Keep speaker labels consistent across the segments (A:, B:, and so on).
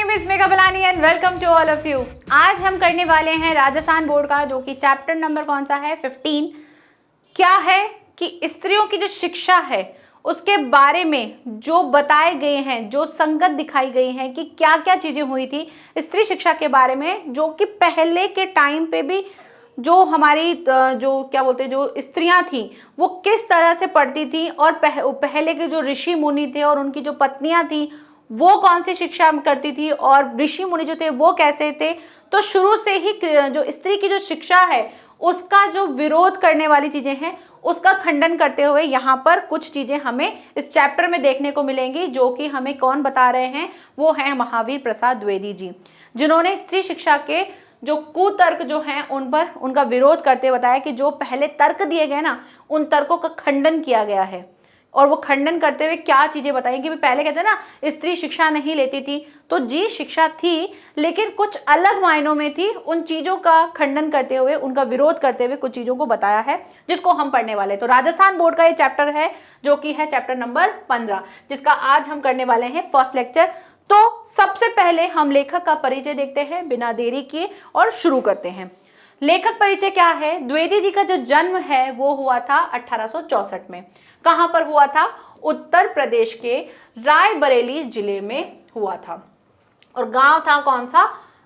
A: Name is Megha Balani and welcome to all of you. आज हम करने वाले हैं राजस्थान बोर्ड का, जो कि चैप्टर नंबर कौन सा है, 15। क्या है कि स्त्रियों की जो शिक्षा है उसके बारे में जो बताए गए हैं, जो संगत दिखाई गई हैं कि क्या क्या चीजें हुई थी स्त्री शिक्षा के बारे में, जो कि पहले के टाइम पे भी जो हमारी जो क्या बोलते हैं, जो स्त्रियां थी वो किस तरह से पढ़ती थी, और पहले के जो ऋषि मुनि थे और उनकी जो पत्नियां थी वो कौन सी शिक्षा करती थी, और ऋषि मुनि जो थे वो कैसे थे। तो शुरू से ही जो स्त्री की जो शिक्षा है उसका जो विरोध करने वाली चीजें हैं उसका खंडन करते हुए यहाँ पर कुछ चीजें हमें इस चैप्टर में देखने को मिलेंगी, जो कि हमें कौन बता रहे हैं, वो हैं महावीर प्रसाद द्विवेदी जी, जिन्होंने स्त्री शिक्षा के जो कुतर्क जो हैं उन पर उनका विरोध करते बताया कि जो पहले तर्क दिए गए ना उन तर्कों का खंडन किया गया है। और वो खंडन करते हुए क्या चीजें बताई कि पहले कहते हैं ना स्त्री शिक्षा नहीं लेती थी, तो जी शिक्षा थी लेकिन कुछ अलग मायनों में थी। उन चीजों का खंडन करते हुए, उनका विरोध करते हुए कुछ चीजों को बताया है जिसको हम पढ़ने वाले हैं। तो राजस्थान बोर्ड का ये चैप्टर है जो कि है चैप्टर नंबर 15, जिसका आज हम करने वाले हैं फर्स्ट लेक्चर। तो सबसे पहले हम लेखक का परिचय देखते हैं बिना देरी किए और शुरू करते हैं। लेखक परिचय क्या है? द्विवेदी जी का जो जन्म है वो हुआ था 1864 में। कहां पर हुआ था? उत्तर प्रदेश के रायबरेली जिले में हुआ था। और गांव था कौन सा?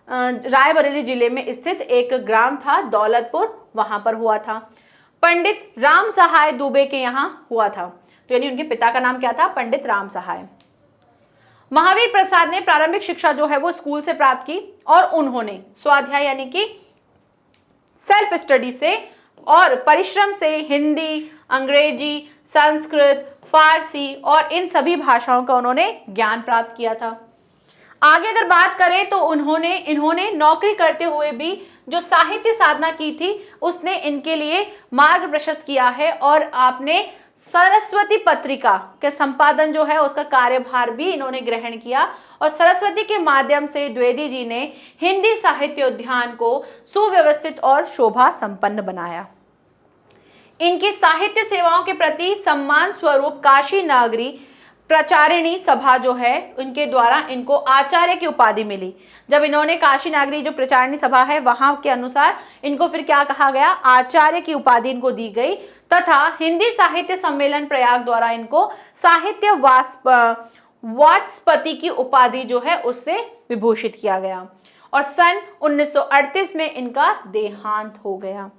A: रायबरेली जिले में स्थित एक ग्राम था दौलतपुर, वहां पर हुआ था। पंडित राम सहाय दुबे के यहाँ हुआ था, तो यानी उनके पिता का नाम क्या था? पंडित राम सहाय। महावीर प्रसाद ने प्रारंभिक शिक्षा जो है वो स्कूल से प्राप्त की, और उन्होंने स्वाध्याय यानी कि सेल्फ स्टडी से और परिश्रम से हिंदी, अंग्रेजी, संस्कृत, फारसी और इन सभी भाषाओं का उन्होंने ज्ञान प्राप्त किया था। आगे अगर बात करें तो इन्होंने नौकरी करते हुए भी जो साहित्य साधना की थी उसने इनके लिए मार्ग प्रशस्त किया है, और आपने सरस्वती पत्रिका के संपादन जो है उसका कार्यभार भी इन्होंने ग्रहण किया, और सरस्वती के माध्यम से द्विवेदी जी ने हिंदी साहित्य उद्यान को सुव्यवस्थित और शोभा संपन्न बनाया। इनकी साहित्य सेवाओं के प्रति सम्मान स्वरूप काशी नागरी प्रचारिणी सभा जो है उनके द्वारा इनको आचार्य की उपाधि मिली। जब इन्होंने काशी नागरी जो प्रचारिणी सभा है वहां के अनुसार इनको फिर क्या कहा गया? आचार्य की उपाधि इनको दी गई, तथा हिंदी साहित्य सम्मेलन प्रयाग द्वारा इनको साहित्य वाचस्पति की उपाधि जो है उससे विभूषित किया गया, और सन 1938 में इनका देहांत हो गया।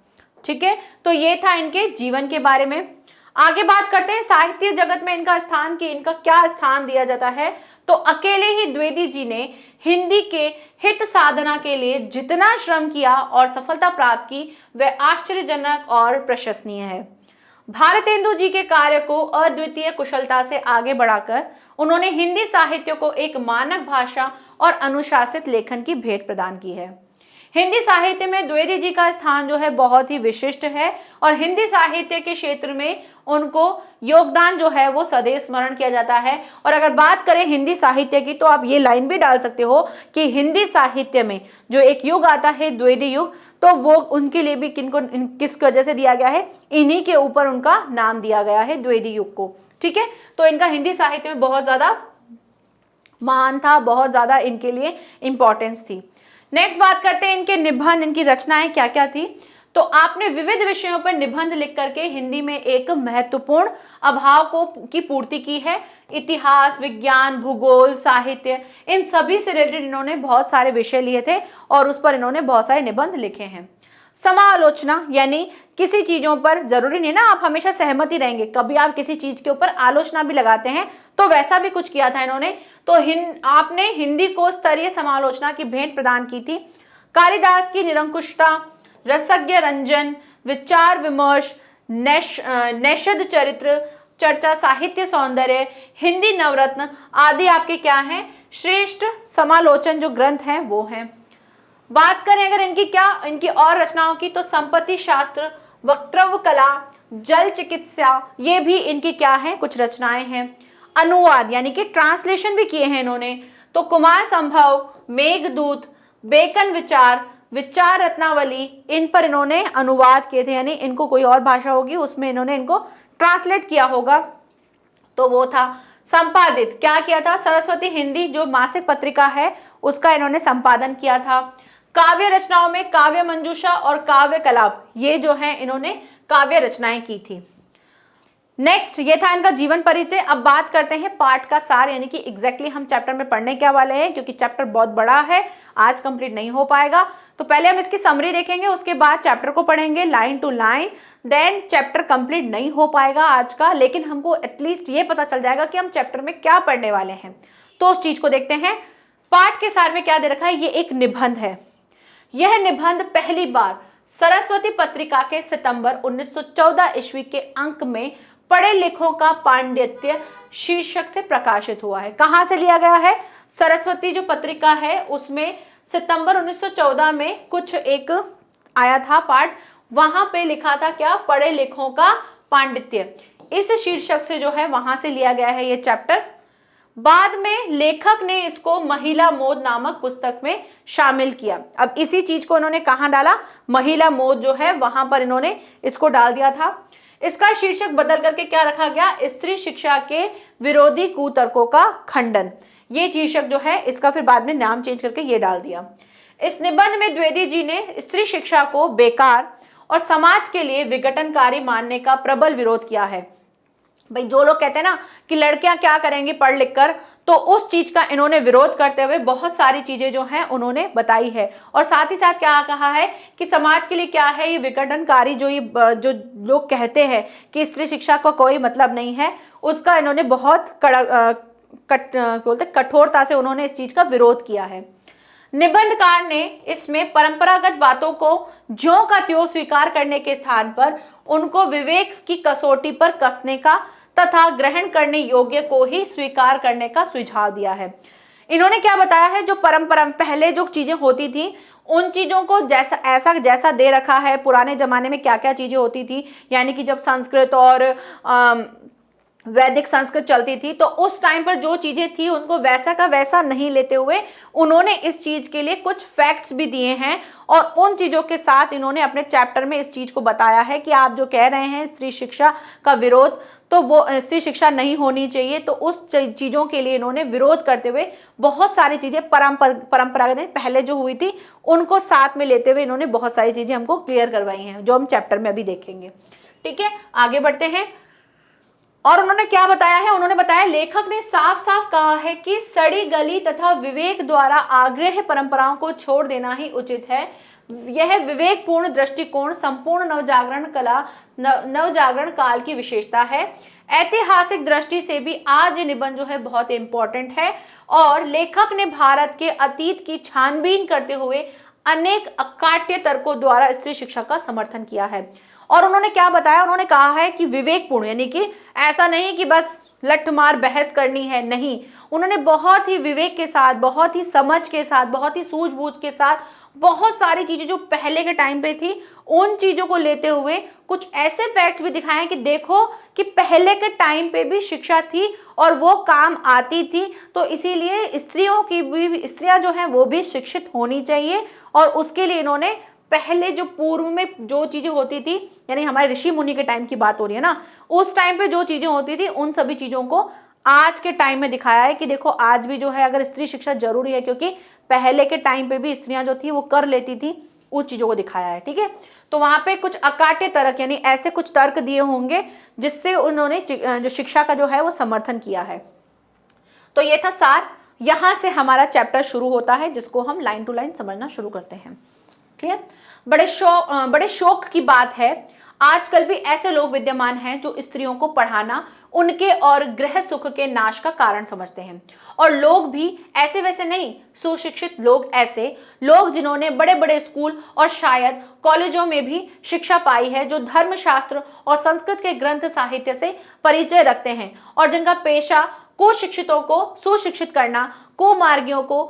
A: ठीक है, तो ये था इनके जीवन के बारे में। आगे बात करते हैं साहित्य जगत में इनका स्थान, कि इनका क्या स्थान दिया जाता है। तो अकेले ही द्विवेदी जी ने हिंदी के हित साधना के लिए जितना श्रम किया और सफलता प्राप्त की वह आश्चर्यजनक और प्रशंसनीय है। भारतेंदु जी के कार्य को अद्वितीय कुशलता से आगे बढ़ाकर उन्होंने हिंदी साहित्य को एक मानक भाषा और अनुशासित लेखन की भेंट प्रदान की है। हिंदी साहित्य में द्विवेदी जी का स्थान जो है बहुत ही विशिष्ट है, और हिंदी साहित्य के क्षेत्र में उनको योगदान जो है वो सदैव स्मरण किया जाता है। और अगर बात करें हिंदी साहित्य की तो आप ये लाइन भी डाल सकते हो कि हिंदी साहित्य में जो एक युग आता है द्विवेदी युग, तो वो उनके लिए भी किस वजह से दिया गया है? इन्हीं के ऊपर उनका नाम दिया गया है, द्विवेदी युग को। ठीक है, तो इनका हिंदी साहित्य में बहुत ज्यादा मान था, बहुत ज्यादा इनके लिए इंपॉर्टेंस थी। नेक्स्ट बात करते हैं इनके निबंध, इनकी रचनाएं क्या क्या थी। तो आपने विविध विषयों पर निबंध लिख करके हिंदी में एक महत्वपूर्ण अभाव की पूर्ति की है। इतिहास, विज्ञान, भूगोल, साहित्य, इन सभी से रिलेटेड इन्होंने बहुत सारे विषय लिए थे और उस पर इन्होंने बहुत सारे निबंध लिखे हैं। समालोचना यानी किसी चीजों पर जरूरी नहीं ना आप हमेशा सहमति रहेंगे, कभी आप किसी चीज के ऊपर आलोचना भी लगाते हैं, तो वैसा भी कुछ किया था इन्होंने। तो आपने हिंदी को स्तरीय समालोचना की भेंट प्रदान की थी। कालिदास की निरंकुशता, रसज्ञ रंजन, विचार विमर्श, नैषद चरित्र चर्चा, साहित्य सौंदर्य, हिंदी नवरत्न आदि आपके क्या हैं? श्रेष्ठ समालोचन जो ग्रंथ हैं वो हैं। बात करें अगर इनकी और रचनाओं की, तो संपत्ति शास्त्र, वक्तव्य कला, जल चिकित्सा, ये भी इनकी क्या है? कुछ रचनाएं हैं। अनुवाद यानी कि ट्रांसलेशन भी किए हैं इन्होंने, तो कुमार संभव, मेघदूत, बेकन विचार, विचार रत्नावली, इन पर इन्होंने अनुवाद किए थे, यानी इनको कोई और भाषा होगी उसमें इन्होंने इनको ट्रांसलेट किया होगा, तो वो था। संपादित क्या किया था? सरस्वती हिंदी जो मासिक पत्रिका है उसका इन्होंने संपादन किया था। काव्य रचनाओं में काव्य मंजूषा और काव्य कलाप, ये जो है इन्होंने काव्य रचनाएं की थी। नेक्स्ट, ये था इनका जीवन परिचय। अब बात करते हैं पाठ का सार, यानी कि एग्जैक्टली हम चैप्टर में पढ़ने क्या वाले हैं, क्योंकि चैप्टर बहुत बड़ा है, आज कंप्लीट नहीं हो पाएगा। तो पहले हम इसकी समरी देखेंगे, उसके बाद चैप्टर को पढ़ेंगे line to line, then chapter complete नहीं हो पाएगा आज का, लेकिन हमको एटलीस्ट ये पता चल जाएगा कि हम चैप्टर में क्या पढ़ने वाले हैं। तो उस चीज को देखते हैं। पाठ के सार में क्या दे रखा है, ये एक निबंध है। यह निबंध पहली बार सरस्वती पत्रिका के सितंबर 1914 ईस्वी के अंक में पढ़े लिखों का पांडित्य शीर्षक से प्रकाशित हुआ है। कहां से लिया गया है, सरस्वती जो पत्रिका है उसमें सितंबर 1914 में कुछ एक आया था पाठ, वहां पे लिखा था क्या, पढ़े लिखों का पांडित्य। इस शीर्षक से जो है वहां से लिया गया है ये चैप्टर। बाद में लेखक ने इसको महिला मोद नामक पुस्तक में शामिल किया। अब इसी चीज को इन्होंने कहां डाला, महिला मोद जो है वहां पर इन्होंने इसको डाल दिया था। इसका शीर्षक बदल करके क्या रखा गया, स्त्री शिक्षा के विरोधी कुतर्कों का खंडन। ये शीर्षक जो है इसका फिर बाद में नाम चेंज करके ये डाल दिया। इस निबंध में द्विवेदी जी ने स्त्री शिक्षा को बेकार और समाज के लिए विघटनकारी मानने का प्रबल विरोध किया है। भाई जो लोग कहते हैं ना कि लड़कियां क्या करेंगी पढ़ लिख कर, तो उस चीज का इन्होंने विरोध करते हुए बहुत सारी चीजें जो हैं उन्होंने बताई है। और साथ ही साथ क्या कहा है कि समाज के लिए क्या है ये विघटनकारी, जो लोग कहते हैं कि स्त्री शिक्षा का कोई मतलब नहीं है, उसका इन्होंने बहुत कठोरता से उन्होंने इस चीज का विरोध किया है। निबंधकार ने इसमें परंपरागत बातों को ज्यों का त्यों स्वीकार करने के स्थान पर उनको विवेक की कसौटी पर कसने का तथा ग्रहण करने योग्य को ही स्वीकार करने का सुझाव दिया है। इन्होंने क्या बताया है, जो परंपरा पहले जो चीजें होती थी उन चीजों को जैसा दे रखा है, पुराने जमाने में क्या क्या चीजें होती थी, यानी कि जब संस्कृत और वैदिक संस्कृत चलती थी, तो उस टाइम पर जो चीजें थी उनको वैसा का वैसा नहीं लेते हुए उन्होंने इस चीज के लिए कुछ फैक्ट्स भी दिए हैं। और उन चीजों के साथ इन्होंने अपने चैप्टर में इस चीज को बताया है कि आप जो कह रहे हैं स्त्री शिक्षा का विरोध, तो वो स्त्री शिक्षा नहीं होनी चाहिए, तो उस चीजों के लिए इन्होंने विरोध करते हुए बहुत सारी चीजें परंपरागत पहले जो हुई थी उनको साथ में लेते हुए इन्होंने बहुत सारी चीजें हमको क्लियर करवाई हैं, जो हम चैप्टर में अभी देखेंगे। ठीक है, आगे बढ़ते हैं। और उन्होंने क्या बताया है, उन्होंने बताया लेखक ने साफ साफ कहा है कि सड़ी गली तथा विवेक द्वारा आग्रह परंपराओं को छोड़ देना ही उचित है। यह विवेकपूर्ण दृष्टिकोण संपूर्ण नवजागरण काल की विशेषता है। ऐतिहासिक दृष्टि से भी आज ये निबंध जो है बहुत इंपॉर्टेंट है और लेखक ने भारत के अतीत की छानबीन करते हुए अनेक अकाट्य तर्कों द्वारा स्त्री शिक्षा का समर्थन किया है। और उन्होंने क्या बताया, उन्होंने कहा है कि विवेकपूर्ण, यानी कि ऐसा नहीं कि बस लठमार बहस करनी है, नहीं, उन्होंने बहुत ही विवेक के साथ, बहुत ही समझ के साथ, बहुत ही सूझबूझ के साथ बहुत सारी चीजें जो पहले के टाइम पे थी उन चीजों को लेते हुए कुछ ऐसे फैक्ट्स भी दिखाए कि देखो कि पहले के टाइम पे भी शिक्षा थी और वो काम आती थी, तो इसीलिए स्त्रियां जो हैं वो भी शिक्षित होनी चाहिए। और उसके लिए इन्होंने पहले जो पूर्व में जो चीजें होती थी, यानी हमारे ऋषि मुनि के टाइम की बात हो रही है ना, उस टाइम पे जो चीजें होती थी उन सभी चीजों को आज के टाइम में दिखाया है कि देखो आज भी जो है अगर स्त्री शिक्षा जरूरी है, क्योंकि पहले के टाइम पे भी स्त्रियां जो थी वो कर लेती थी, उस चीजों को दिखाया है। ठीक है, तो वहां पे कुछ अकाट्य तर्क, यानी ऐसे कुछ तर्क दिए होंगे जिससे उन्होंने जो शिक्षा का जो है वो समर्थन किया है। तो ये था सार। यहां से हमारा चैप्टर शुरू होता है जिसको हम लाइन टू लाइन समझना शुरू करते हैं। क्लियर? बड़े शौक की बात है, आजकल भी ऐसे लोग विद्यमान हैं जो स्त्रियों को पढ़ाना उनके और गृह सुख के नाश का कारण समझते हैं। और लोग भी ऐसे वैसे नहीं, सुशिक्षित लोग, ऐसे लोग जिन्होंने बड़े बड़े स्कूल और शायद कॉलेजों में भी शिक्षा पाई है, जो धर्मशास्त्र और संस्कृत के ग्रंथ साहित्य से परिचय रखते हैं और जिनका पेशा कुशिक्षितों को सुशिक्षित करना, कुमार्गियों को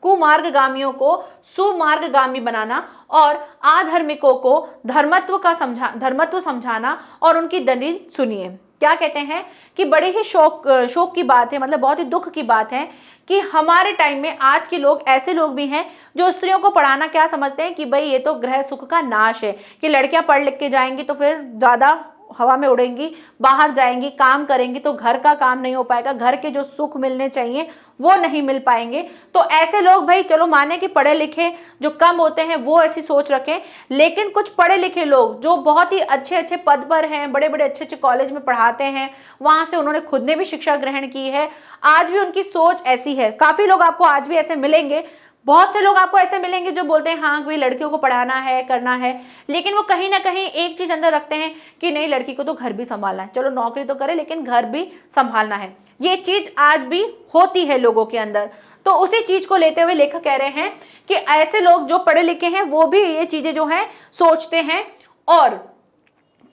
A: कुमार्गगामियों को सुमार्गगामी बनाना और अधर्मिकों को धर्मत्व समझाना और उनकी दलील सुनिए। क्या कहते हैं कि बड़े ही शौक की बात है, मतलब बहुत ही दुख की बात है कि हमारे टाइम में आज के लोग, ऐसे लोग भी हैं जो स्त्रियों को पढ़ाना क्या समझते हैं कि भाई ये तो गृह सुख का नाश है, कि लड़कियां पढ़ लिख के जाएंगी तो फिर ज्यादा हवा में उड़ेंगी, बाहर जाएंगी, काम करेंगी तो घर का काम नहीं हो पाएगा, घर के जो सुख मिलने चाहिए वो नहीं मिल पाएंगे। तो ऐसे लोग भाई चलो माने कि पढ़े लिखे जो कम होते हैं वो ऐसी सोच रखें, लेकिन कुछ पढ़े लिखे लोग जो बहुत ही अच्छे अच्छे पद पर हैं, बड़े बड़े अच्छे अच्छे कॉलेज में पढ़ाते हैं, वहां से उन्होंने खुद ने भी शिक्षा ग्रहण की है, आज भी उनकी सोच ऐसी है। काफी लोग आपको आज भी ऐसे मिलेंगे, बहुत से लोग आपको ऐसे मिलेंगे जो बोलते हैं हाँ भाई लड़कियों को पढ़ाना है, करना है, लेकिन वो कहीं ना कहीं एक चीज अंदर रखते हैं कि नहीं लड़की को तो घर भी संभालना है, चलो नौकरी तो करे लेकिन घर भी संभालना है। ये चीज आज भी होती है लोगों के अंदर। तो उसी चीज को लेते हुए लेखक कह रहे हैं कि ऐसे लोग जो पढ़े लिखे हैं वो भी ये चीजें जो है सोचते हैं, और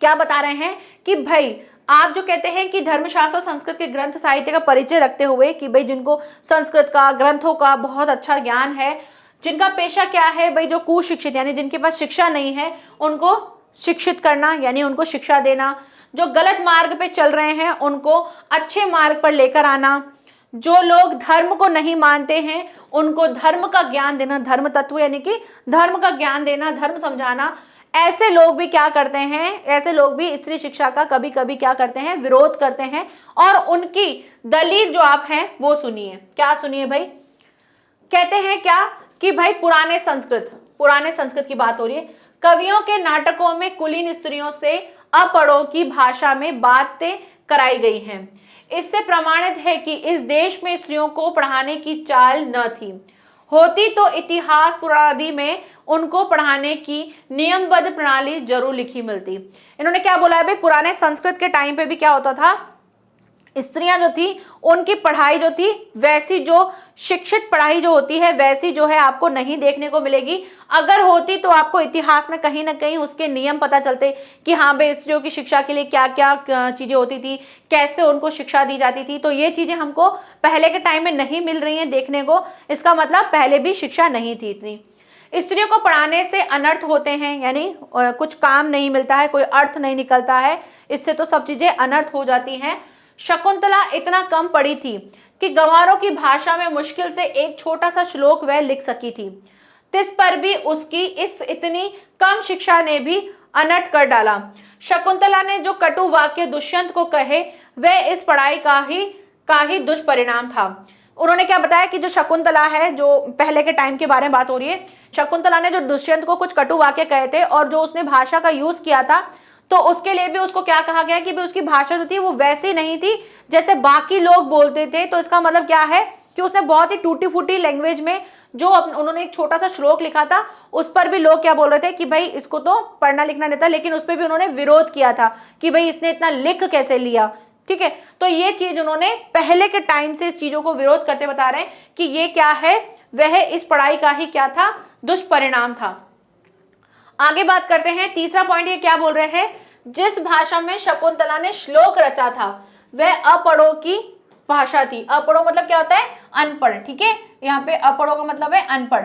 A: क्या बता रहे हैं कि भाई आप जो कहते हैं कि धर्मशास्त्र और संस्कृत के ग्रंथ साहित्य का परिचय रखते हुए कि भाई जिनको संस्कृत का, ग्रंथों का बहुत अच्छा ज्ञान है, जिनका पेशा क्या है भाई जो कुशिक्षित यानी जिनके पास शिक्षा नहीं है उनको शिक्षित करना यानी उनको शिक्षा देना, जो गलत मार्ग पे चल रहे हैं उनको अच्छे मार्ग पर लेकर आना, जो लोग धर्म को नहीं मानते हैं उनको धर्म का ज्ञान देना, धर्म तत्व यानी कि धर्म का ज्ञान देना, धर्म समझाना। ऐसे लोग भी क्या करते हैं, ऐसे लोग भी स्त्री शिक्षा का कभी कभी क्या करते हैं, विरोध करते हैं, और उनकी दलील जो आप हैं वो सुनिए। क्या सुनिए भाई, कहते हैं क्या कि भाई पुराने संस्कृत की बात हो रही है। कवियों के नाटकों में कुलीन स्त्रियों से अपढ़ों की भाषा में बातें कराई गई हैं। इससे प्रमाणित है कि इस देश में स्त्रियों को पढ़ाने की चाल न थी, होती तो इतिहास पुराणादि में उनको पढ़ाने की नियमबद्ध प्रणाली जरूर लिखी मिलती। इन्होंने क्या बोला है भाई, पुराने संस्कृत के टाइम पे भी क्या होता था, स्त्रियां जो थी उनकी पढ़ाई जो थी वैसी जो शिक्षित पढ़ाई जो होती है वैसी जो है आपको नहीं देखने को मिलेगी। अगर होती तो आपको इतिहास में कहीं ना कहीं उसके नियम पता चलते कि हाँ भाई स्त्रियों की शिक्षा के लिए क्या क्या चीजें होती थी, कैसे उनको शिक्षा दी जाती थी। तो ये चीजें हमको पहले के टाइम में नहीं मिल रही हैं देखने को, इसका मतलब पहले भी शिक्षा नहीं थी इतनी। स्त्रियों को पढ़ाने से अनर्थ होते हैं, यानी कुछ काम नहीं मिलता है, कोई अर्थ नहीं निकलता है, इससे तो सब चीजें अनर्थ हो जाती हैं। शकुंतला इतना कम पढ़ी थी कि गंवारों की भाषा में मुश्किल से एक छोटा सा श्लोक वह लिख सकी थी। तिस पर भी उसकी इस इतनी कम शिक्षा ने भी अनर्थ कर डाला। शकुंतला ने जो कटु वाक्य दुष्यंत को कहे वह इस पढ़ाई का ही दुष्परिणाम था। उन्होंने क्या बताया कि जो शकुंतला है, जो पहले के टाइम के बारे में बात हो रही है, शकुंतला ने जो दुष्यंत को कुछ कटु वाक्य कहे थे और जो उसने भाषा का यूज किया था, तो उसके लिए भी उसको क्या कहा गया कि भी उसकी भाषा जो थी वो वैसी नहीं थी जैसे बाकी लोग बोलते थे। तो इसका मतलब क्या है कि उसने बहुत ही टूटी फूटी लैंग्वेज में जो उन्होंने एक छोटा सा श्लोक लिखा था उस पर भी लोग क्या बोल रहे थे कि भाई इसको तो पढ़ना लिखना नहीं था, लेकिन उस पर भी उन्होंने विरोध किया था कि भाई इसने इतना लिख कैसे लिया। ठीक है, तो ये चीज उन्होंने पहले के टाइम से इस चीजों को विरोध करते बता रहे हैं कि ये क्या है, वह इस पढ़ाई का ही क्या था, दुष्परिणाम था। आगे बात करते हैं, तीसरा पॉइंट ये क्या बोल रहे हैं, जिस भाषा में शकुंतला ने श्लोक रचा था वह अपढ़ों की भाषा थी। अपढ़ों मतलब क्या होता है, अनपढ़। ठीक है, यहाँ पे अपढ़ों का मतलब है अनपढ़।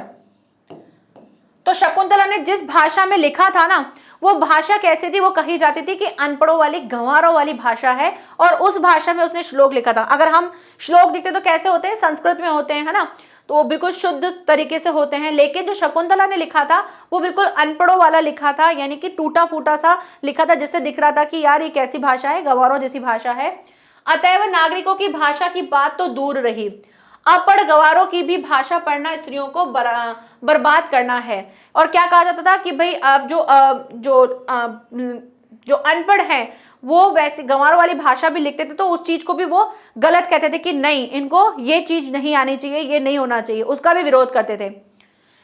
A: तो शकुंतला ने जिस भाषा में लिखा था ना, वो भाषा कैसी थी, वो कही जाती थी कि अनपढ़ों वाली, गंवारों वाली भाषा है, और उस भाषा में उसने श्लोक लिखा था। अगर हम श्लोक लिखते तो कैसे होते हैं, संस्कृत में होते हैं, है ना, तो वो बिल्कुल शुद्ध तरीके से होते हैं, लेकिन जो शकुंतला ने लिखा था वो बिल्कुल अनपढ़ों वाला लिखा था, यानी कि टूटा फूटा सा लिखा था, जिससे दिख रहा था कि यार ये कैसी भाषा है, गंवारों जैसी भाषा है। अतएव नागरिकों की भाषा की बात तो दूर रही, अपढ़ गंवारों की भी भाषा पढ़ना स्त्रियों को बर्बाद करना है। और क्या कहा जाता था कि भाई अब जो अनपढ़ हैं वो वैसे गंवारों वाली भाषा भी लिखते थे, तो उस चीज को भी वो गलत कहते थे कि नहीं, इनको ये चीज नहीं आनी चाहिए, ये नहीं होना चाहिए, उसका भी विरोध करते थे।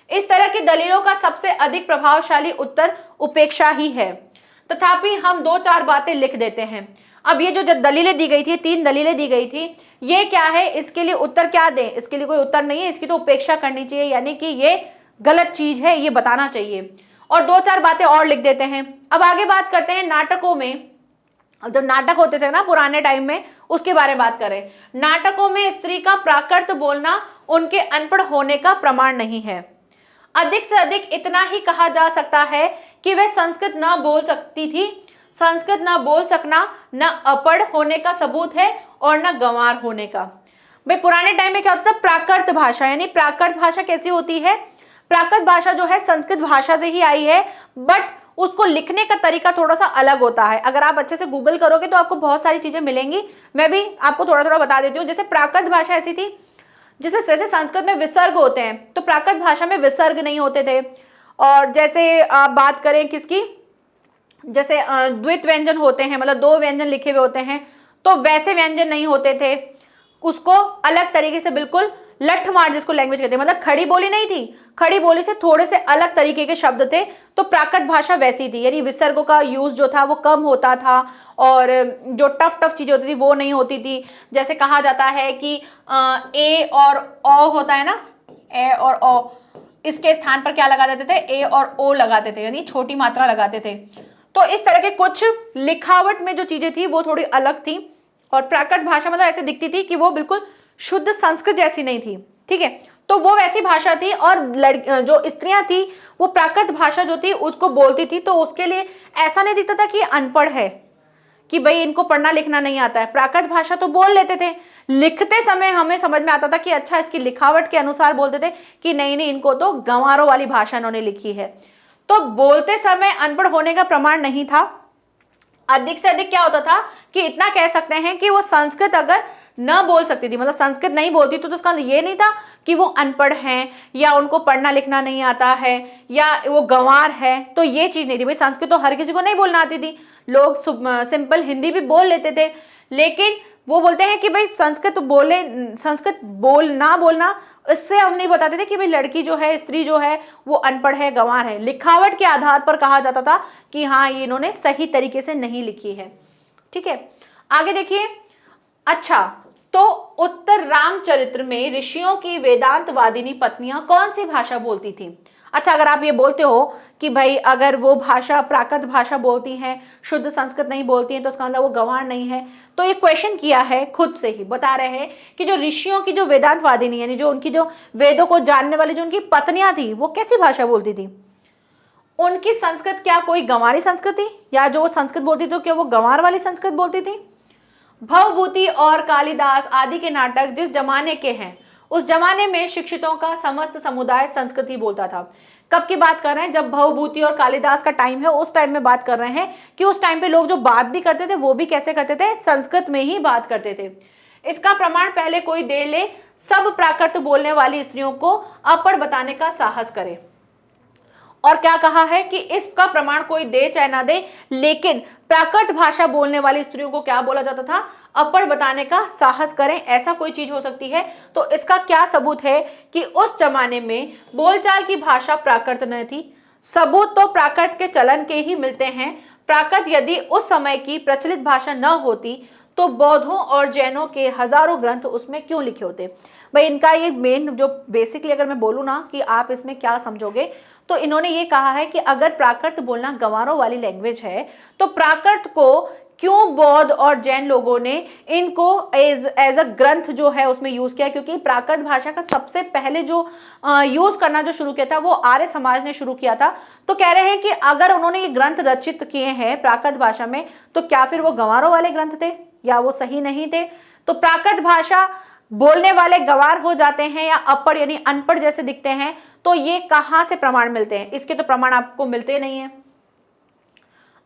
A: इस तरह की दलीलों का सबसे अधिक प्रभावशाली उत्तर उपेक्षा ही है। तथापि हम 2-4 बातें लिख देते हैं। अब ये जो दलीलें दी गई थी, 3 दलीलें दी गई थी, ये क्या है, इसके लिए उत्तर क्या दें, इसके लिए कोई उत्तर नहीं है, इसकी तो उपेक्षा करनी चाहिए, यानी कि ये गलत चीज है, ये बताना चाहिए। और 2-4 बातें और लिख देते हैं। अब आगे बात करते हैं नाटकों में, जब नाटक होते थे ना पुराने टाइम में, उसके बारे में बात करें। नाटकों में स्त्री का प्राकृत बोलना उनके अनपढ़ होने का प्रमाण नहीं है। अधिक से अधिक इतना ही कहा जा सकता है कि वह संस्कृत न बोल सकती थी। संस्कृत न बोल सकना न अपढ़ होने का सबूत है और न गंवार होने का। भाई पुराने टाइम में क्या होता था, प्राकृत भाषा, यानी प्राकृत भाषा कैसी होती है, प्राकृत भाषा जो है संस्कृत भाषा से ही आई है, बट उसको लिखने का तरीका थोड़ा सा अलग होता है। अगर आप अच्छे से गूगल करोगे तो आपको बहुत सारी चीजें मिलेंगी, मैं भी आपको थोड़ा थोड़ा बता देती हूँ। जैसे प्राकृत भाषा ऐसी थी, जैसे संस्कृत में विसर्ग होते हैं तो प्राकृत भाषा में विसर्ग नहीं होते थे। और जैसे आप बात करें किसकी, जैसे द्वित व्यंजन होते हैं, मतलब दो व्यंजन लिखे हुए होते हैं, तो वैसे व्यंजन नहीं होते थे, उसको अलग तरीके से बिल्कुल लठमार जिसको लैंग्वेज कहते हैं, मतलब खड़ी बोली नहीं थी, खड़ी बोली से थोड़े से अलग तरीके के शब्द थे। तो प्राकृत भाषा वैसी थी, यानी विसर्गों का यूज जो था वो कम होता था और जो टफ चीजें होती थी वो नहीं होती थी। जैसे कहा जाता है कि ए और ओ होता है ना, ए और ओ, इसके स्थान पर क्या लगा देते थे, ए और ओ लगाते थे, यानी छोटी मात्रा लगाते थे। तो इस तरह के कुछ लिखावट में जो चीजें थी वो थोड़ी अलग थी। और प्राकृत भाषा मतलब ऐसे दिखती थी कि वो बिल्कुल शुद्ध संस्कृत जैसी नहीं थी, ठीक है। तो वो वैसी भाषा थी और जो स्त्रियां थी वो प्राकृत भाषा जो थी उसको बोलती थी, तो उसके लिए ऐसा नहीं दिखता था कि अनपढ़ है, कि भाई इनको पढ़ना लिखना नहीं आता है। प्राकृत भाषा तो बोल लेते थे, लिखते समय हमें समझ में आता था कि अच्छा इसकी लिखावट के अनुसार बोलते थे कि नहीं इनको तो गंवारों वाली भाषा इन्होंने लिखी है। तो बोलते समय अनपढ़ होने का प्रमाण नहीं था। अधिक से अधिक क्या होता था कि इतना कह सकते हैं कि वो संस्कृत अगर न बोल सकती थी, मतलब संस्कृत नहीं बोलती तो उसका ये नहीं था कि वो अनपढ़ हैं या उनको पढ़ना लिखना नहीं आता है या वो गंवार है, तो ये चीज नहीं थी। भाई संस्कृत तो हर किसी को नहीं बोलना आती थी, लोग सिंपल हिंदी भी बोल लेते थे, लेकिन वो बोलते हैं कि भाई संस्कृत बोलना इससे हम नहीं बताते थे कि भाई लड़की जो है, स्त्री जो है वो अनपढ़ है, गंवार है। लिखावट के आधार पर कहा जाता था कि हाँ ये इन्होंने सही तरीके से नहीं लिखी है, ठीक है। आगे देखिए, अच्छा तो उत्तर रामचरित्र में ऋषियों की वेदांतवादिनी पत्नियां कौन सी भाषा बोलती थी। अच्छा, अगर आप ये बोलते हो कि भाई अगर वो भाषा प्राकृत भाषा बोलती हैं, शुद्ध संस्कृत नहीं बोलती हैं, तो उसका मतलब वो गंवार नहीं है, तो ये क्वेश्चन किया है खुद से ही, बता रहे हैं कि जो ऋषियों की जो वेदांतवादिनी यानी जो उनकी जो वेदों को जानने वाली जो उनकी पत्नियां थी वो कैसी भाषा बोलती थी। उनकी संस्कृत क्या कोई गंवारी संस्कृत थी, या जो संस्कृत बोलती थी क्या वो गंवार वाली संस्कृत बोलती थी। भवभूति और कालिदास आदि के नाटक जिस जमाने के हैं उस जमाने में शिक्षितों का समस्त समुदाय संस्कृत ही बोलता था। कब की बात कर रहे हैं, जब भवभूति और कालिदास का टाइम है, उस टाइम में बात कर रहे हैं कि उस टाइम पे लोग जो बात भी करते थे वो भी कैसे करते थे, संस्कृत में ही बात करते थे। इसका प्रमाण पहले कोई दे ले, सब प्राकृत बोलने वाली स्त्रियों को अपढ़ बताने का साहस करे। और क्या कहा है कि इसका प्रमाण कोई दे चाहे ना दे, लेकिन प्राकृत भाषा बोलने वाली स्त्रियों को क्या बोला जाता था, अपढ़ बताने का साहस करें। ऐसा कोई चीज हो सकती है, तो इसका क्या सबूत है कि उस जमाने में बोलचाल की भाषा प्राकृत न थी। सबूत तो प्राकृत के चलन के ही मिलते हैं। प्राकृत यदि उस समय की प्रचलित भाषा न होती तो बौद्धों और जैनों के हजारों ग्रंथ उसमें क्यों लिखे होते। भाई इनका ये मेन जो बेसिकली अगर मैं बोलूँ ना कि आप इसमें क्या समझोगे, तो इन्होंने ये कहा है कि अगर प्राकृत बोलना गंवारों वाली लैंग्वेज है तो प्राकृत को क्यों बौद्ध और जैन लोगों ने इनको एज अ ग्रंथ जो है उसमें यूज किया, क्योंकि प्राकृत भाषा का सबसे पहले जो यूज करना जो शुरू किया था वो आर्य समाज ने शुरू किया था। तो कह रहे हैं कि अगर उन्होंने ये ग्रंथ रचित किए हैं प्राकृत भाषा में तो क्या फिर वो गंवारों वाले ग्रंथ थे या वो सही नहीं थे। तो प्राकृत भाषा बोलने वाले गंवार हो जाते हैं या अपढ़ यानी अनपढ़ जैसे दिखते हैं, तो ये कहां से प्रमाण मिलते हैं, इसके तो प्रमाण आपको मिलते नहीं है।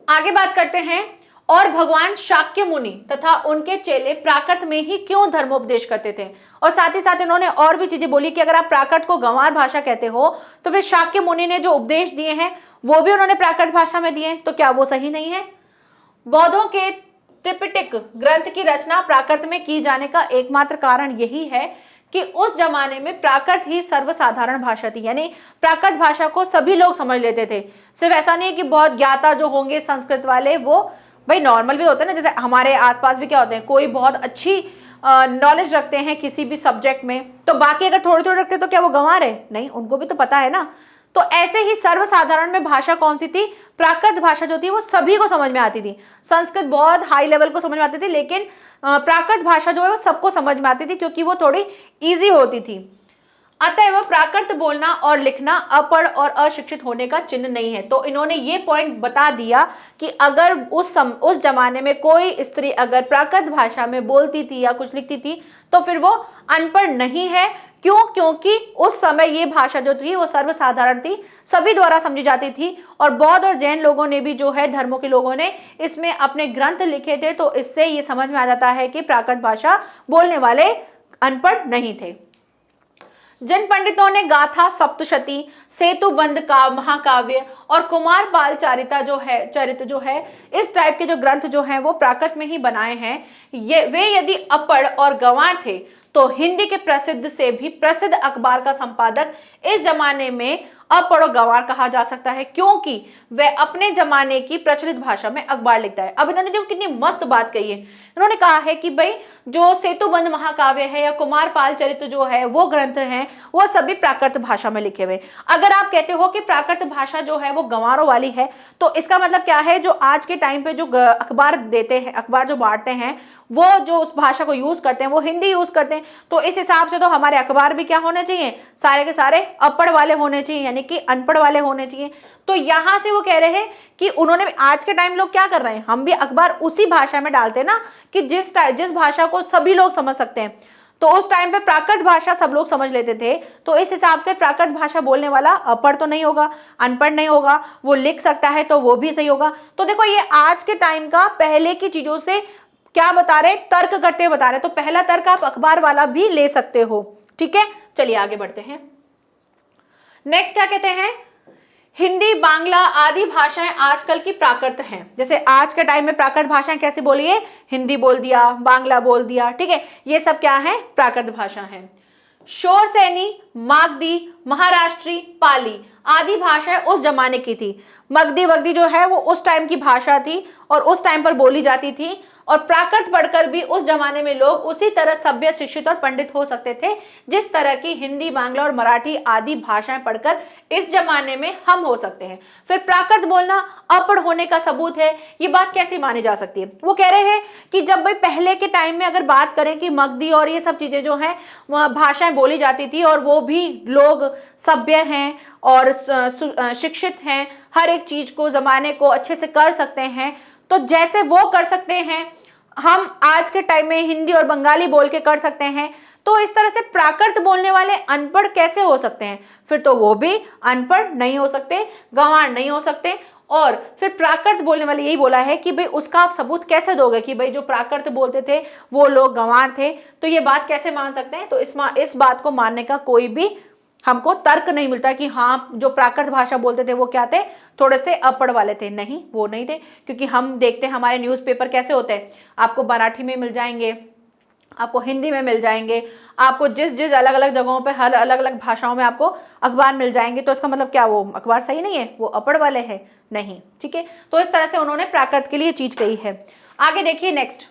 A: आगे बात करते हैं, और भगवान शाक्य मुनि तथा उनके चेले प्राकृत में ही क्यों धर्मोपदेश करते थे। और साथ ही साथ इन्होंने और भी चीजें बोली कि अगर आप प्राकृत को गंवार भाषा कहते हो तो फिर शाक्य मुनि ने जो उपदेश दिए हैं वो भी उन्होंने प्राकृत भाषा में दिए, तो क्या वो सही नहीं है। बौद्धों के त्रिपिटक ग्रंथ की रचना प्राकृत में की जाने का एकमात्र कारण यही है कि उस जमाने में प्राकृत ही सर्वसाधारण भाषा थी, यानी प्राकृत भाषा को सभी लोग समझ लेते थे। सिर्फ ऐसा नहीं है कि बहुत ज्ञाता जो होंगे संस्कृत वाले वो भाई नॉर्मल भी होते हैं ना, जैसे हमारे आसपास भी क्या होते हैं, कोई बहुत अच्छी नॉलेज रखते हैं किसी भी सब्जेक्ट में, तो बाकी अगर थोड़ी थोड़ी रखते तो क्या वो गंवार है, नहीं, उनको भी तो पता है ना। तो ऐसे ही सर्वसाधारण में भाषा कौन सी थी, प्राकृत भाषा जो थी वो सभी को समझ में आती थी। संस्कृत बहुत हाई लेवल को समझ में आती थी, लेकिन प्राकृत भाषा जो है वो सबको समझ में आती थी क्योंकि वो थोड़ी इजी होती थी। अतएव प्राकृत बोलना और लिखना अपढ़ और अशिक्षित होने का चिन्ह नहीं है। तो इन्होंने ये पॉइंट बता दिया कि अगर उस जमाने में कोई स्त्री अगर प्राकृत भाषा में बोलती थी या कुछ लिखती थी तो फिर वो अनपढ़ नहीं है, क्यों? क्योंकि उस समय ये भाषा जो थी वो सर्वसाधारण थी, सभी द्वारा समझी जाती थी, और बौद्ध और जैन लोगों ने भी जो है, धर्मों के लोगों ने इसमें अपने ग्रंथ लिखे थे। तो इससे ये समझ में आ जाता है कि प्राकृत भाषा बोलने वाले अनपढ़ नहीं थे। जिन पंडितों ने गाथा सप्तशती, सेतुबंध का महाकाव्य और कुमारपाल चरित जो है इस टाइप के जो ग्रंथ जो हैं वो प्राकृत में ही बनाए हैं, ये वे यदि अपढ़ और गंवार थे तो हिंदी के प्रसिद्ध से भी प्रसिद्ध अखबार का संपादक इस जमाने में अपढ़ और गंवार कहा जा सकता है, क्योंकि वह अपने जमाने की प्रचलित भाषा में अखबार लिखता है। अब इन्होंने देखो कितनी मस्त बात कही है। इन्होंने कहा है कि भाई जो सेतुबंध महाकाव्य है या कुमारपाल चरित जो है वो ग्रंथ हैं, वो सभी प्राकृत भाषा में लिखे हुए। अगर आप कहते हो कि प्राकृत भाषा जो है वो गंवारों वाली है, तो इसका मतलब क्या है, जो आज के टाइम पे जो अखबार देते हैं, अखबार जो बांटते हैं, वो जो उस भाषा को यूज करते हैं वो हिंदी यूज करते हैं। तो इस हिसाब से तो हमारे अखबार भी क्या होने चाहिए, सारे के सारे अपढ़ वाले होने चाहिए, यानी कि अनपढ़ वाले होने चाहिए। तो यहां से वो कह रहे हैं कि उन्होंने, आज के टाइम लोग क्या कर रहे हैं, हम भी अखबार उसी भाषा में डालते हैं ना, कि जिस भाषा को सभी लोग समझ सकते हैं। तो उस टाइम पे प्राकृत भाषा सब लोग समझ लेते थे, तो इस हिसाब से प्राकृत भाषा बोलने वाला अपढ़ तो नहीं होगा, अनपढ़ नहीं होगा, वो लिख सकता है तो वो भी सही होगा। तो देखो ये आज के टाइम का पहले की चीजों से क्या बता रहे, तर्क करते हुए बता रहे। तो पहला तर्क आप अखबार वाला भी ले सकते हो, ठीक है। चलिए आगे बढ़ते हैं। नेक्स्ट क्या कहते हैं, हिंदी, बांग्ला आदि भाषाएं आजकल की प्राकृत हैं। जैसे आज के टाइम में प्राकृत भाषाएं कैसे बोलिए, हिंदी बोल दिया, बांग्ला बोल दिया, ठीक है, ये सब क्या है, प्राकृत भाषा है। शोरसैनी, मागधी, महाराष्ट्री, पाली आदि भाषाएं उस जमाने की थी। मगधी वगधी जो है वो उस टाइम की भाषा थी और उस टाइम पर बोली जाती थी, और प्राकृत पढ़कर भी उस जमाने में लोग उसी तरह सभ्य, शिक्षित और पंडित हो सकते थे जिस तरह की हिंदी, बांग्ला और मराठी आदि भाषाएं पढ़कर इस जमाने में हम हो सकते हैं। फिर प्राकृत बोलना अपढ़ होने का सबूत है, ये बात कैसे मानी जा सकती है। वो कह रहे हैं कि जब भाई पहले के टाइम में अगर बात करें कि मगधी और ये सब चीजें जो हैं भाषाएं बोली जाती थी, और वो भी लोग सभ्य हैं और शिक्षित हैं, हर एक चीज को, जमाने को अच्छे से कर सकते हैं, तो जैसे वो कर सकते हैं हम आज के टाइम में हिंदी और बंगाली बोल के कर सकते हैं। तो इस तरह से प्राकृत बोलने वाले अनपढ़ कैसे हो सकते हैं, फिर तो वो भी अनपढ़ नहीं हो सकते, गंवार नहीं हो सकते। और फिर प्राकृत बोलने वाले यही बोला है कि भाई उसका आप सबूत कैसे दोगे कि भाई जो प्राकृत बोलते थे वो लोग गंवार थे, तो ये बात कैसे मान सकते हैं। तो इस बात को मानने का कोई भी हमको तर्क नहीं मिलता कि हाँ जो प्राकृत भाषा बोलते थे वो क्या थे, थोड़े से अपढ़ वाले थे। नहीं, वो नहीं थे, क्योंकि हम देखते हैं हमारे न्यूज़पेपर कैसे होते हैं, आपको मराठी में मिल जाएंगे, आपको हिंदी में मिल जाएंगे, आपको जिस अलग अलग जगहों पे हर अलग अलग भाषाओं में आपको अखबार मिल जाएंगे। तो इसका मतलब क्या, वो अखबार सही नहीं है, वो अपढ़ वाले हैं? नहीं, ठीक है। तो इस तरह से उन्होंने प्राकृत के लिए चीज कही है। आगे देखिए नेक्स्ट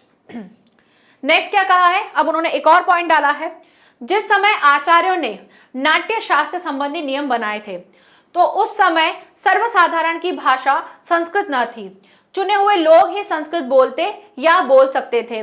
A: क्या कहा है। अब उन्होंने एक और पॉइंट डाला है, जिस समय आचार्यों ने नाट्य शास्त्र संबंधी नियम बनाए थे तो उस समय सर्वसाधारण की भाषा संस्कृत न थी, चुने हुए लोग ही संस्कृत बोलते या बोल सकते थे।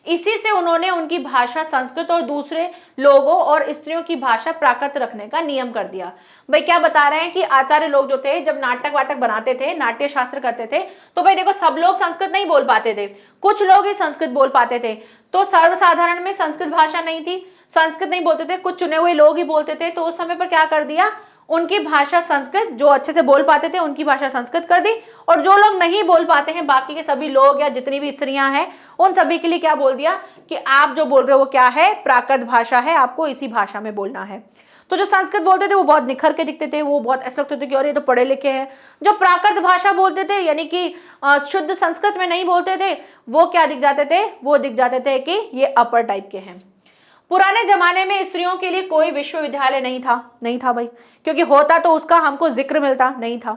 A: इसी से उन्होंने उनकी भाषा संस्कृत और दूसरे लोगों और स्त्रियों की भाषा प्राकृत रखने का नियम कर दिया। भाई क्या बता रहे हैं कि आचार्य लोग जो थे जब नाटक वाटक बनाते थे, नाट्य शास्त्र करते थे, तो भाई देखो सब लोग संस्कृत नहीं बोल पाते थे, कुछ लोग ही संस्कृत बोल पाते थे। तो सर्वसाधारण में संस्कृत भाषा नहीं थी, संस्कृत नहीं बोलते थे, कुछ चुने हुए लोग ही बोलते थे। तो उस समय पर क्या कर दिया, उनकी भाषा संस्कृत, जो अच्छे से बोल पाते थे उनकी भाषा संस्कृत कर दी, और जो लोग नहीं बोल पाते हैं, बाकी के सभी लोग या जितनी भी स्त्रियां हैं, उन सभी के लिए क्या बोल दिया कि आप जो बोल रहे हो वो क्या है, प्राकृत भाषा है, आपको इसी भाषा में बोलना है। तो जो संस्कृत बोलते थे वो बहुत निखर के दिखते थे, वो बहुत ऐसा लगते थे कि और ये तो पढ़े लिखे हैं। जो प्राकृत भाषा बोलते थे यानी कि शुद्ध संस्कृत में नहीं बोलते थे, वो क्या दिख जाते थे, वो दिख जाते थे कि ये अपढ़ टाइप के हैं। पुराने जमाने में स्त्रियों के लिए कोई विश्वविद्यालय नहीं था भाई, क्योंकि होता तो उसका हमको जिक्र मिलता नहीं था।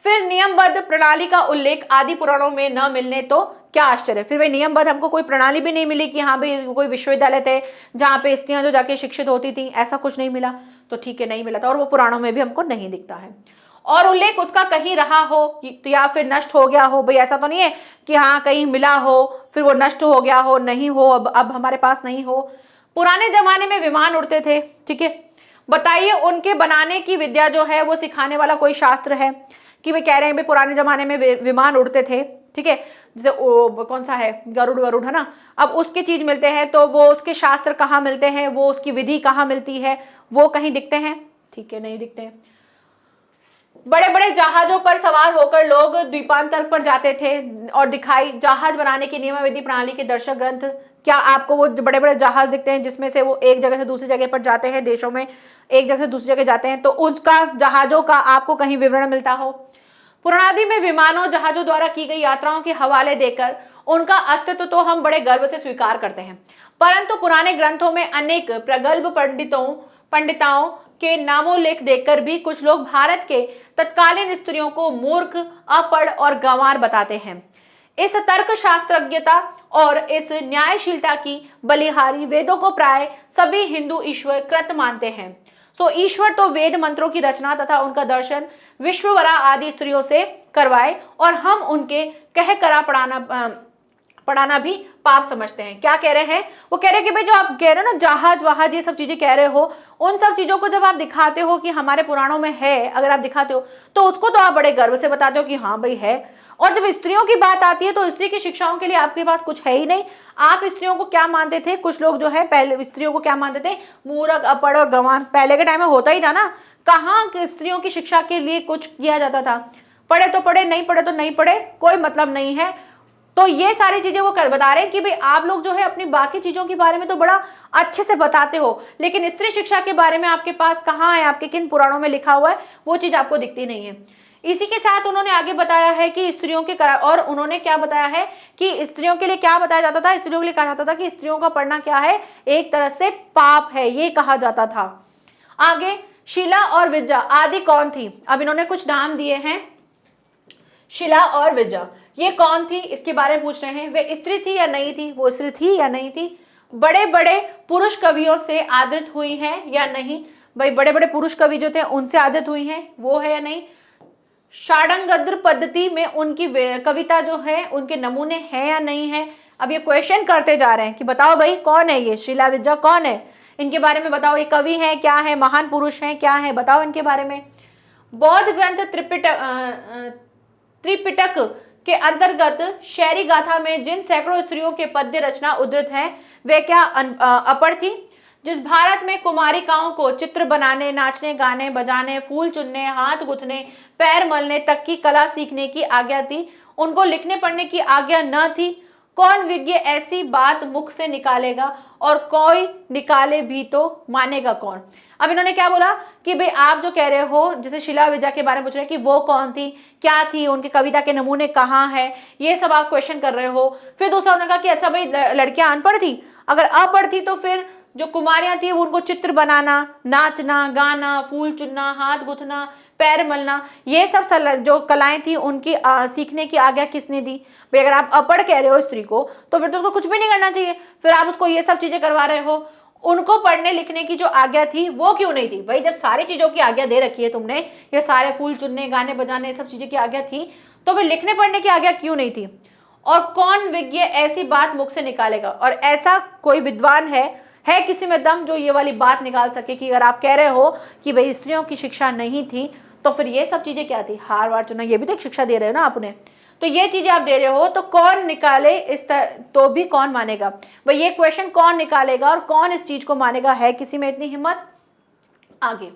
A: फिर नियमबद्ध प्रणाली का उल्लेख आदि पुराणों में न मिलने तो क्या आश्चर्य। फिर भाई नियमबद्ध हमको कोई प्रणाली भी नहीं मिली कि हाँ भाई कोई विश्वविद्यालय थे जहाँ पे स्त्रियां जो जाके शिक्षित होती थी, ऐसा कुछ नहीं मिला, तो ठीक है नहीं मिला था, और वो पुराणों में भी हमको नहीं दिखता है। और उल्लेख उसका कहीं रहा हो या फिर नष्ट हो गया हो, भाई ऐसा तो नहीं है कि हाँ कहीं मिला हो फिर वो नष्ट हो गया हो, नहीं हो अब हमारे पास नहीं हो। पुराने जमाने में विमान उड़ते थे, ठीक है, बताइए उनके बनाने की विद्या जो है वो सिखाने वाला कोई शास्त्र है कि वे कह रहे हैं भाई पुराने जमाने में विमान उड़ते थे, ठीक है, जैसे कौन सा है, गरुड़ वरुड़ है ना, अब उसके चीज मिलते हैं तो वो उसके शास्त्र कहाँ मिलते हैं, वो उसकी विधि कहाँ मिलती है, वो कहीं दिखते हैं? ठीक है, नहीं दिखते हैं। बड़े बड़े जहाजों पर सवार होकर लोग द्वीपांतर पर जाते थे और दिखाई जहाज बनाने की नियम विधि प्रणाली के दर्शक ग्रंथ, क्या आपको वो बड़े बड़े जहाज दिखते हैं जिसमें से वो एक जगह से दूसरी जगह पर जाते हैं, देशों में एक जगह से दूसरी जगह जाते हैं, तो उसका जहाजों का आपको कहीं विवरण मिलता हो? पुराणादि में विमानों जहाजों द्वारा की गई यात्राओं के हवाले देकर उनका अस्तित्व तो हम बड़े गर्व से स्वीकार करते हैं, परंतु पुराने ग्रंथों में अनेक प्रगल्भ पंडिताओं के नामोल्लेख देखकर भी कुछ लोग भारत के तत्कालीन स्त्रियों को मूर्ख, अपढ़ और गंवार बताते हैं। इस तर्क शास्त्रज्ञता और इस न्यायशीलता की बलिहारी वेदों को प्राय सभी हिंदू ईश्वर कृत मानते हैं। सो ईश्वर तो वेद मंत्रों की रचना तथा उनका दर्शन विश्ववरा आदि स्त्रियों से करवाए और हम उनके कह करा पढ़ाना भी पाप समझते हैं। क्या कह रहे हैं? वो कह रहे हैं कि भाई जो आप कह रहे हो ना जहाज वहाज ये सब चीजें कह रहे हो, उन सब चीजों को जब आप दिखाते हो कि हमारे पुराणों में है, अगर आप दिखाते हो तो उसको तो आप बड़े गर्व से बताते हो कि हाँ भाई है, और जब स्त्रियों की बात आती है तो स्त्री की शिक्षाओं के लिए आपके पास कुछ है ही नहीं। आप स्त्रियों को क्या मानते थे? कुछ लोग जो है पहले स्त्रियों को क्या मानते थे? मूर्ख, अपढ़ और गंवार। पहले के टाइम में होता ही था ना, कहाँ स्त्रियों की शिक्षा के लिए कुछ किया जाता था? पढ़े तो पढ़े, नहीं पढ़े तो नहीं पढ़े, कोई मतलब नहीं है। तो ये सारी चीजें वो बता रहे हैं कि भाई आप लोग जो है अपनी बाकी चीजों के बारे में तो बड़ा अच्छे से बताते हो, लेकिन स्त्री शिक्षा के बारे में आपके पास कहाँ है, आपके किन पुराणों में लिखा हुआ है, वो चीज आपको दिखती नहीं है। इसी के साथ उन्होंने आगे बताया है कि स्त्रियों के और उन्होंने क्या बताया है कि स्त्रियों के लिए क्या बताया जाता था? स्त्रियों के लिए कहा जाता था कि स्त्रियों का पढ़ना क्या है, एक तरह से पाप है, ये कहा जाता था। आगे शिला और विद्या आदि कौन थी? अब इन्होंने कुछ नाम दिए हैं। शिला और विद्या ये कौन थी, इसके बारे में पूछ रहे हैं। वे स्त्री थी या नहीं थी? वो स्त्री थी या नहीं थी? बड़े बड़े पुरुष कवियों से आदृत हुई हैं या नहीं? भाई बड़े बड़े पुरुष कवि जो थे उनसे आदृत हुई हैं, वो है या नहीं? षाडंगद्र पद्धति में उनकी कविता जो है उनके नमूने हैं या नहीं है? अब ये क्वेश्चन करते जा रहे हैं कि बताओ भाई कौन है ये शिला विद्या, कौन है, इनके बारे में बताओ। ये कवि हैं क्या है, महान पुरुष हैं क्या है, बताओ इनके बारे में। बौद्ध ग्रंथ त्रिपिटक के अंतर्गत शैरी गाथा में जिन सैकड़ों स्त्रियों के पद्य रचना उद्धृत हैं वे क्या अपढ़ थी? जिस भारत में कुमारिकाओं को चित्र बनाने, नाचने, गाने बजाने, फूल चुनने, हाथ गुथने, पैर मलने तक की कला सीखने की आज्ञा थी, उनको लिखने पढ़ने की आज्ञा न थी? कौन विज्ञ ऐसी बात मुख से निकालेगा और कोई निकाले भी तो मानेगा कौन? अब इन्होंने क्या बोला कि भाई आप जो कह रहे हो, जैसे शिला विद्या के बारे में पूछ रहे हैं कि वो कौन थी, क्या थी, उनकी कविता के नमूने कहाँ है, ये सब आप क्वेश्चन कर रहे हो। फिर दूसरा उन्होंने कहा कि अच्छा भाई लड़कियां अनपढ़ थी, अगर अनपढ़ थी तो फिर जो कुमारियां थी उनको चित्र बनाना, नाचना, गाना, फूल चुनना, हाथ गुथना, पैर मलना, ये सब जो कलाएं थी उनकी सीखने की आज्ञा किसने दी? भाई अगर आप अपढ़ कह रहे हो स्त्री को तो फिर तो उसको कुछ भी नहीं करना चाहिए, फिर आप उसको ये सब चीजें करवा रहे हो। उनको पढ़ने लिखने की जो आज्ञा थी वो क्यों नहीं थी? भाई जब सारी चीजों की आज्ञा दे रखी है तुमने, ये सारे फूल चुनने, गाने बजाने, सब चीजें की आज्ञा थी, तो फिर लिखने पढ़ने की आज्ञा क्यों नहीं थी? और कौन विज्ञ ऐसी बात मुख से निकालेगा? और ऐसा कोई विद्वान है किसी में दम जो ये वाली बात निकाल सके कि अगर आप कह रहे हो कि भाई स्त्रियों की शिक्षा नहीं थी तो फिर ये सब चीजें क्या थी? हार वार चुना, ये भी तो एक शिक्षा दे रहे हो ना आपने, तो ये चीजें आप दे रहे हो, तो कौन निकाले इस तो भी कौन मानेगा? भाई ये क्वेश्चन कौन निकालेगा और कौन इस चीज को मानेगा? है किसी में इतनी हिम्मत? आगे,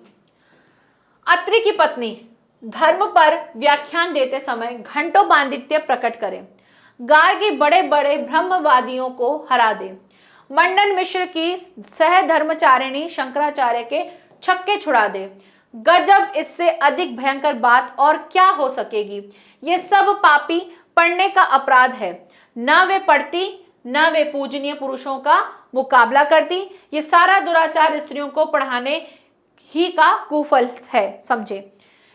A: अत्रि की पत्नी धर्म पर व्याख्यान देते समय घंटों पांडित्य प्रकट करे, गार्गी बड़े बड़े ब्रह्मवादियों को हरा दे, मंडन मिश्र की सहधर्मचारिणी शंकराचार्य के छक्के छुड़ा दे, गजब इससे अधिक भयंकर बात और क्या हो सकेगी? ये सब पापी पढ़ने का अपराध है, न वे पढ़ती न वे पूजनीय पुरुषों का मुकाबला करती, ये सारा दुराचार स्त्रियों को पढ़ाने ही का कुफल है, समझे।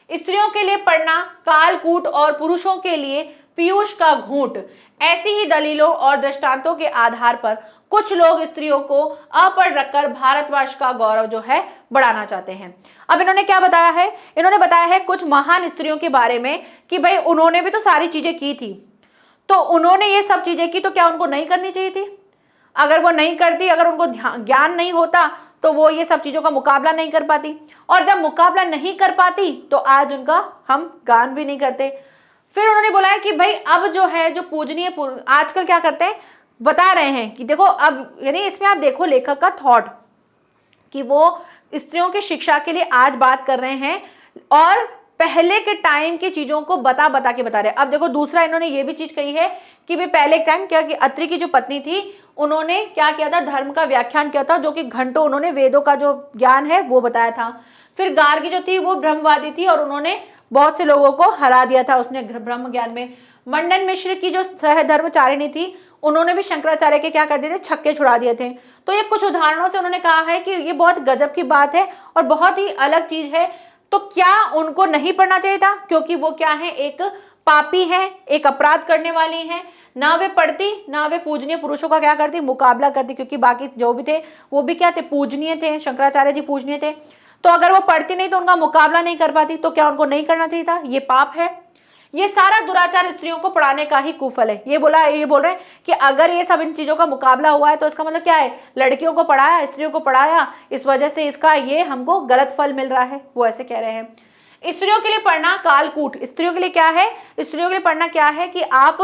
A: स्त्रियों के लिए पढ़ना कालकूट और पुरुषों के लिए पीयूष का घूंट, ऐसी ही दलीलों और दृष्टांतों के आधार पर कुछ लोग स्त्रियों को अपढ़ रखकर भारतवर्ष का गौरव जो है बढ़ाना चाहते हैं। अब इन्होंने क्या बताया है? इन्होंने बताया है कुछ महान स्त्रियों के बारे में कि भाई उन्होंने भी तो सारी चीजें की थी, तो उन्होंने ये सब चीजें की तो क्या उनको नहीं करनी चाहिए थी? अगर वो नहीं करती, अगर उनको ज्ञान नहीं होता तो वो ये सब चीजों का मुकाबला नहीं कर पाती, और जब मुकाबला नहीं कर पाती तो आज उनका हम गान भी नहीं करते। फिर उन्होंने बोला है कि भाई अब जो है जो पूजनीय आजकल क्या करते हैं, बता रहे हैं कि देखो अब, यानी इसमें आप देखो लेखक का थॉट कि वो स्त्रियों की शिक्षा के लिए आज बात कर रहे हैं और पहले के टाइम की चीजों को बता बता के बता रहे हैं। अब देखो दूसरा इन्होंने ये भी चीज कही है कि भाई पहले के टाइम क्या कि अत्रि की जो पत्नी थी उन्होंने क्या किया था, धर्म का व्याख्यान किया था, जो कि घंटों उन्होंने वेदों का जो ज्ञान है वो बताया था। फिर गार्गी जो थी वो ब्रह्मवादी थी और उन्होंने बहुत से लोगों को हरा दिया था उसने ब्रह्म ज्ञान में। मंडन मिश्र की जो सहधर्मचारिणी थी उन्होंने भी शंकराचार्य के क्या कर दिए थे, छक्के छुड़ा दिए थे। तो ये कुछ उदाहरणों से उन्होंने कहा है कि ये बहुत गजब की बात है और बहुत ही अलग चीज है। तो क्या उनको नहीं पढ़ना चाहिए था, क्योंकि वो क्या है, एक पापी है, एक अपराध करने वाली है। ना वे पढ़ती ना वे पूजनीय पुरुषों का क्या करती, मुकाबला करती, क्योंकि बाकी जो भी थे वो भी क्या थे, पूजनीय थे, शंकराचार्य जी पूजनीय थे। तो अगर वो पढ़ती नहीं तो उनका मुकाबला नहीं कर पाती, तो क्या उनको नहीं करना चाहिए था, ये पाप है। ये सारा दुराचार स्त्रियों को पढ़ाने का ही कुफल है। ये बोल रहे हैं कि अगर ये सब इन चीजों का मुकाबला हुआ है तो इसका मतलब क्या है, लड़कियों को पढ़ाया, स्त्रियों को पढ़ाया, इस वजह से इसका ये हमको गलत फल मिल रहा है, वो ऐसे कह रहे हैं। स्त्रियों के लिए पढ़ना कालकूट, स्त्रियों के लिए क्या है, स्त्रियों के लिए पढ़ना क्या है कि आप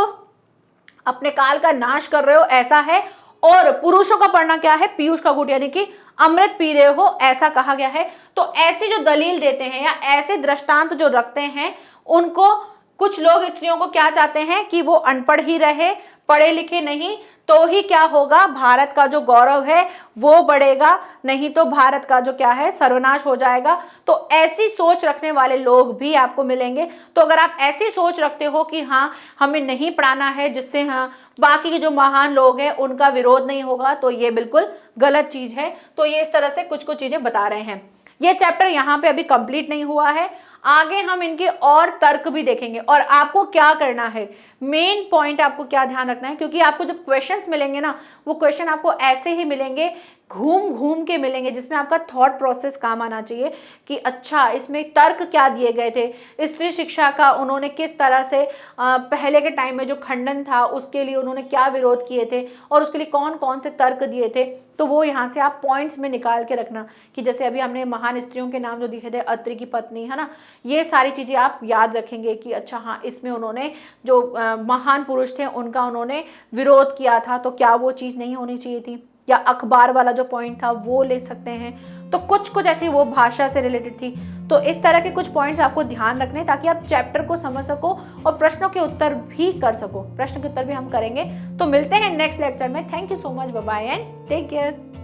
A: अपने काल का नाश कर रहे हो, ऐसा है। और पुरुषों का पढ़ना क्या है, पीयूष का कूट, यानी कि अमृत पी रहे हो, ऐसा कहा गया है। तो ऐसी जो दलील देते हैं या ऐसे दृष्टांत जो रखते हैं, उनको कुछ लोग स्त्रियों को क्या चाहते हैं कि वो अनपढ़ ही रहे, पढ़े लिखे नहीं, तो ही क्या होगा, भारत का जो गौरव है वो बढ़ेगा, नहीं तो भारत का जो क्या है सर्वनाश हो जाएगा। तो ऐसी सोच रखने वाले लोग भी आपको मिलेंगे। तो अगर आप ऐसी सोच रखते हो कि हाँ हमें नहीं पढ़ाना है, जिससे हाँ बाकी के जो महान लोग हैं उनका विरोध नहीं होगा, तो ये बिल्कुल गलत चीज है। तो ये इस तरह से कुछ कुछ चीजें बता रहे हैं। ये चैप्टर यहाँ पे अभी कंप्लीट नहीं हुआ है, आगे हम इनके और तर्क भी देखेंगे। और आपको क्या करना है, मेन पॉइंट आपको क्या ध्यान रखना है, क्योंकि आपको जब क्वेश्चंस मिलेंगे ना, वो क्वेश्चन आपको ऐसे ही मिलेंगे, घूम घूम के मिलेंगे, जिसमें आपका थॉट प्रोसेस काम आना चाहिए कि अच्छा इसमें तर्क क्या दिए गए थे, स्त्री शिक्षा का उन्होंने किस तरह से पहले के टाइम में जो खंडन था उसके लिए उन्होंने क्या विरोध किए थे और उसके लिए कौन कौन से तर्क दिए थे। तो वो यहाँ से आप पॉइंट्स में निकाल के रखना कि जैसे अभी हमने महान स्त्रियों के नाम जो दिखे थे, अत्रि की पत्नी, है ना, ये सारी चीज़ें आप याद रखेंगे कि अच्छा हाँ इसमें उन्होंने जो महान पुरुष थे उनका उन्होंने विरोध किया था, तो क्या वो चीज़ नहीं होनी चाहिए थी, या अखबार वाला जो पॉइंट था वो ले सकते हैं। तो कुछ कुछ ऐसी वो भाषा से रिलेटेड थी। तो इस तरह के कुछ पॉइंट्स आपको ध्यान रखने ताकि आप चैप्टर को समझ सको और प्रश्नों के उत्तर भी कर सको। प्रश्न के उत्तर भी हम करेंगे। तो मिलते हैं नेक्स्ट लेक्चर में। Thank you so much, bye bye and take care.